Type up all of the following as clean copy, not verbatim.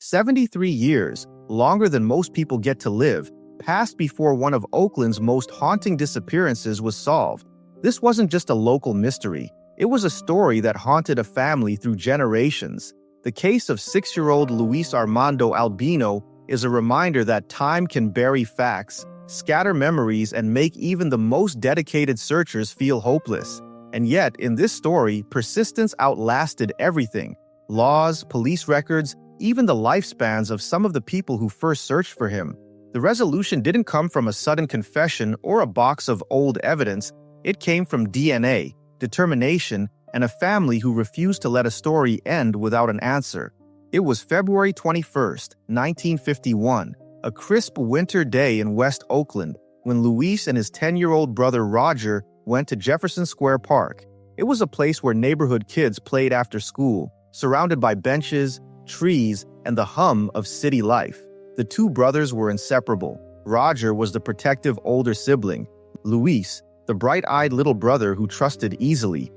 73 years, longer than most people get to live, passed before one of Oakland's most haunting disappearances was solved. This wasn't just a local mystery. It was a story that haunted a family through generations. The case of 6-year-old Luis Armando Albino is a reminder that time can bury facts, scatter memories, and make even the most dedicated searchers feel hopeless. And yet, in this story, persistence outlasted everything: laws, police records, even the lifespans of some of the people who first searched for him. The resolution didn't come from a sudden confession or a box of old evidence. It came from DNA, determination, and a family who refused to let a story end without an answer. It was February 21st, 1951, a crisp winter day in West Oakland, when Luis and his 10-year-old brother Roger went to Jefferson Square Park. It was a place where neighborhood kids played after school, surrounded by benches, trees, and the hum of city life. The two brothers were inseparable. Roger was the protective older sibling. Luis, the bright-eyed little brother who trusted easily.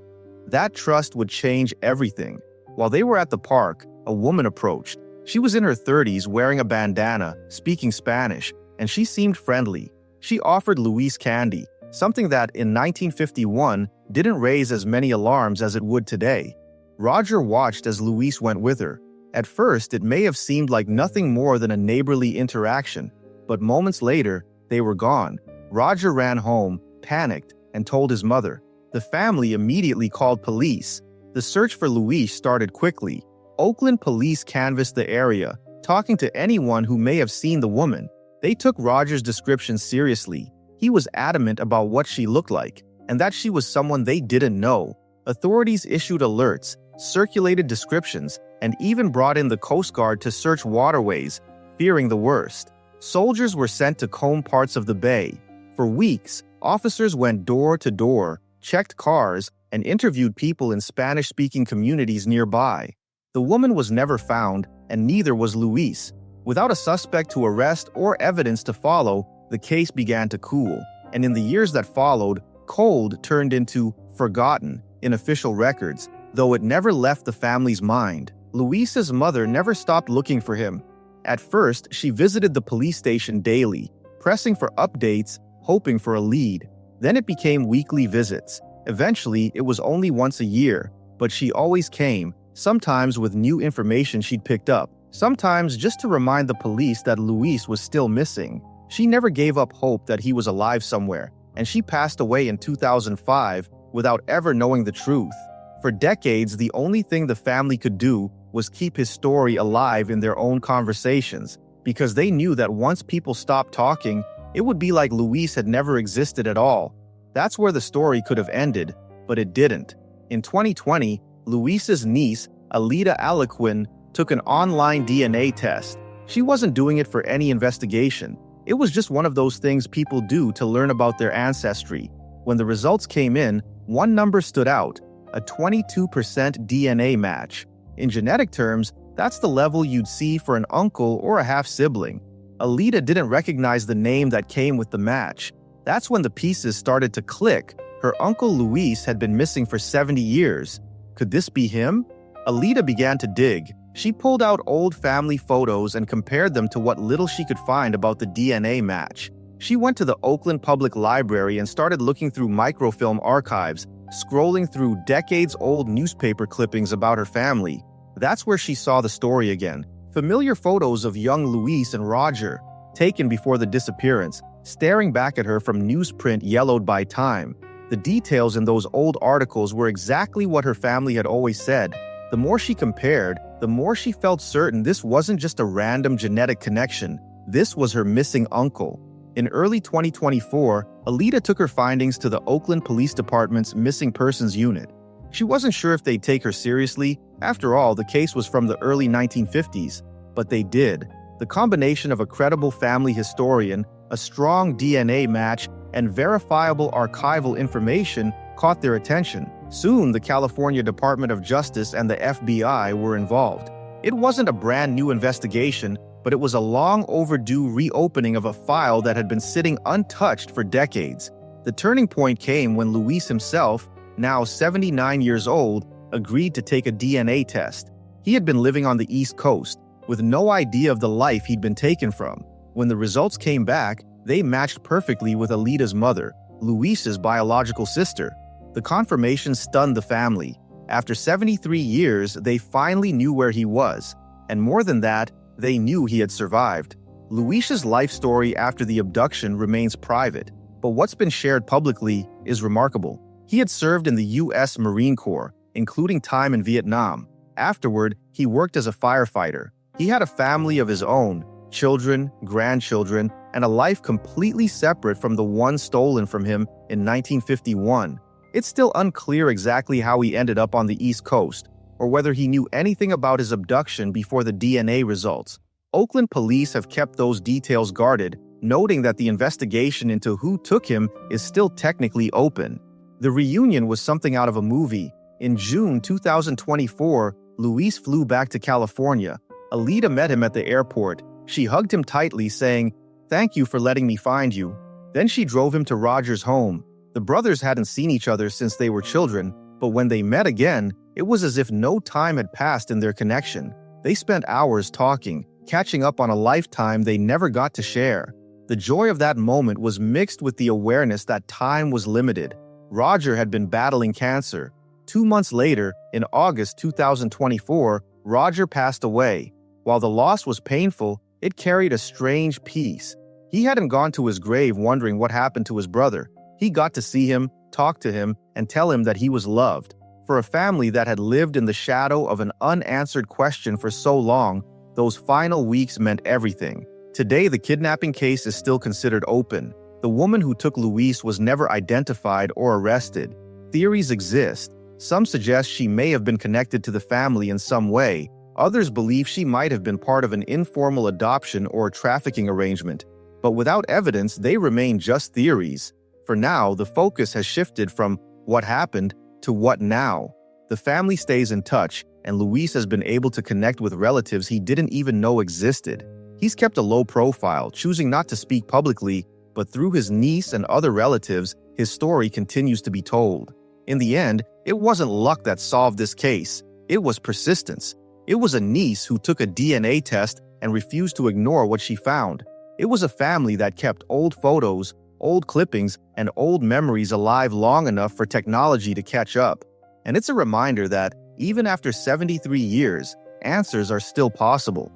That trust would change everything. While they were at the park, a woman approached. She was in her 30s, wearing a bandana, speaking Spanish, and she seemed friendly. She offered Luis candy, something that in 1951 didn't raise as many alarms as it would today. Roger watched as Luis went with her. At first, it may have seemed like nothing more than a neighborly interaction, but moments later, they were gone. Roger ran home, panicked, and told his mother. The family immediately called police. The search for Luis started quickly. Oakland police canvassed the area, talking to anyone who may have seen the woman. They took Roger's description seriously. He was adamant about what she looked like, and that she was someone they didn't know. Authorities issued alerts, circulated descriptions, and even brought in the Coast Guard to search waterways, fearing the worst. Soldiers were sent to comb parts of the bay. For weeks, officers went door to door, checked cars, and interviewed people in Spanish-speaking communities nearby. The woman was never found, and neither was Luis. Without a suspect to arrest or evidence to follow, the case began to cool, and in the years that followed, cold turned into forgotten in official records, though it never left the family's mind. Luis's mother never stopped looking for him. At first, she visited the police station daily, pressing for updates, hoping for a lead. Then it became weekly visits. Eventually, it was only once a year, but she always came, sometimes with new information she'd picked up, sometimes just to remind the police that Luis was still missing. She never gave up hope that he was alive somewhere, and she passed away in 2005 without ever knowing the truth. For decades, the only thing the family could do was keep his story alive in their own conversations, because they knew that once people stopped talking, it would be like Luis had never existed at all. That's where the story could have ended, but it didn't. In 2020, Luis's niece, Alida Aliquin, took an online DNA test. She wasn't doing it for any investigation. It was just one of those things people do to learn about their ancestry. When the results came in, one number stood out: a 22% DNA match. In genetic terms, that's the level you'd see for an uncle or a half-sibling. Alida didn't recognize the name that came with the match. That's when the pieces started to click. Her uncle Luis had been missing for 70 years. Could this be him? Alida began to dig. She pulled out old family photos and compared them to what little she could find about the DNA match. She went to the Oakland Public Library and started looking through microfilm archives, scrolling through decades-old newspaper clippings about her family. That's where she saw the story again. Familiar photos of young Luis and Roger, taken before the disappearance, staring back at her from newsprint yellowed by time. The details in those old articles were exactly what her family had always said. The more she compared, the more she felt certain this wasn't just a random genetic connection. This was her missing uncle. In early 2024, Alida took her findings to the Oakland Police Department's Missing Persons Unit. She wasn't sure if they'd take her seriously. After all, the case was from the early 1950s. But they did. The combination of a credible family historian, a strong DNA match, and verifiable archival information caught their attention. Soon, the California Department of Justice and the FBI were involved. It wasn't a brand new investigation, but it was a long overdue reopening of a file that had been sitting untouched for decades. The turning point came when Luis himself, now 79 years old, agreed to take a DNA test. He had been living on the East Coast, with no idea of the life he'd been taken from. When the results came back, they matched perfectly with Alita's mother, Luis's biological sister. The confirmation stunned the family. After 73 years, they finally knew where he was. And more than that, they knew he had survived. Luis's life story after the abduction remains private, but what's been shared publicly is remarkable. He had served in the U.S. Marine Corps, including time in Vietnam. Afterward, he worked as a firefighter. He had a family of his own, children, grandchildren, and a life completely separate from the one stolen from him in 1951. It's still unclear exactly how he ended up on the East Coast, or whether he knew anything about his abduction before the DNA results. Oakland police have kept those details guarded, noting that the investigation into who took him is still technically open. The reunion was something out of a movie. In June 2024, Luis flew back to California. Alita met him at the airport. She hugged him tightly, saying, "Thank you for letting me find you." Then she drove him to Roger's home. The brothers hadn't seen each other since they were children, but when they met again, it was as if no time had passed in their connection. They spent hours talking, catching up on a lifetime they never got to share. The joy of that moment was mixed with the awareness that time was limited. Roger had been battling cancer. 2 months later, in August 2024, Roger passed away. While the loss was painful, it carried a strange peace. He hadn't gone to his grave wondering what happened to his brother. He got to see him, talk to him, and tell him that he was loved. For a family that had lived in the shadow of an unanswered question for so long, those final weeks meant everything. Today, the kidnapping case is still considered open. The woman who took Luis was never identified or arrested. Theories exist. Some suggest she may have been connected to the family in some way. Others believe she might have been part of an informal adoption or trafficking arrangement. But without evidence, they remain just theories. For now, the focus has shifted from what happened to what now. The family stays in touch, and Luis has been able to connect with relatives he didn't even know existed. He's kept a low profile, choosing not to speak publicly, but through his niece and other relatives, his story continues to be told. In the end, it wasn't luck that solved this case. It was persistence. It was a niece who took a DNA test and refused to ignore what she found. It was a family that kept old photos, old clippings, and old memories alive long enough for technology to catch up. And it's a reminder that, even after 73 years, answers are still possible.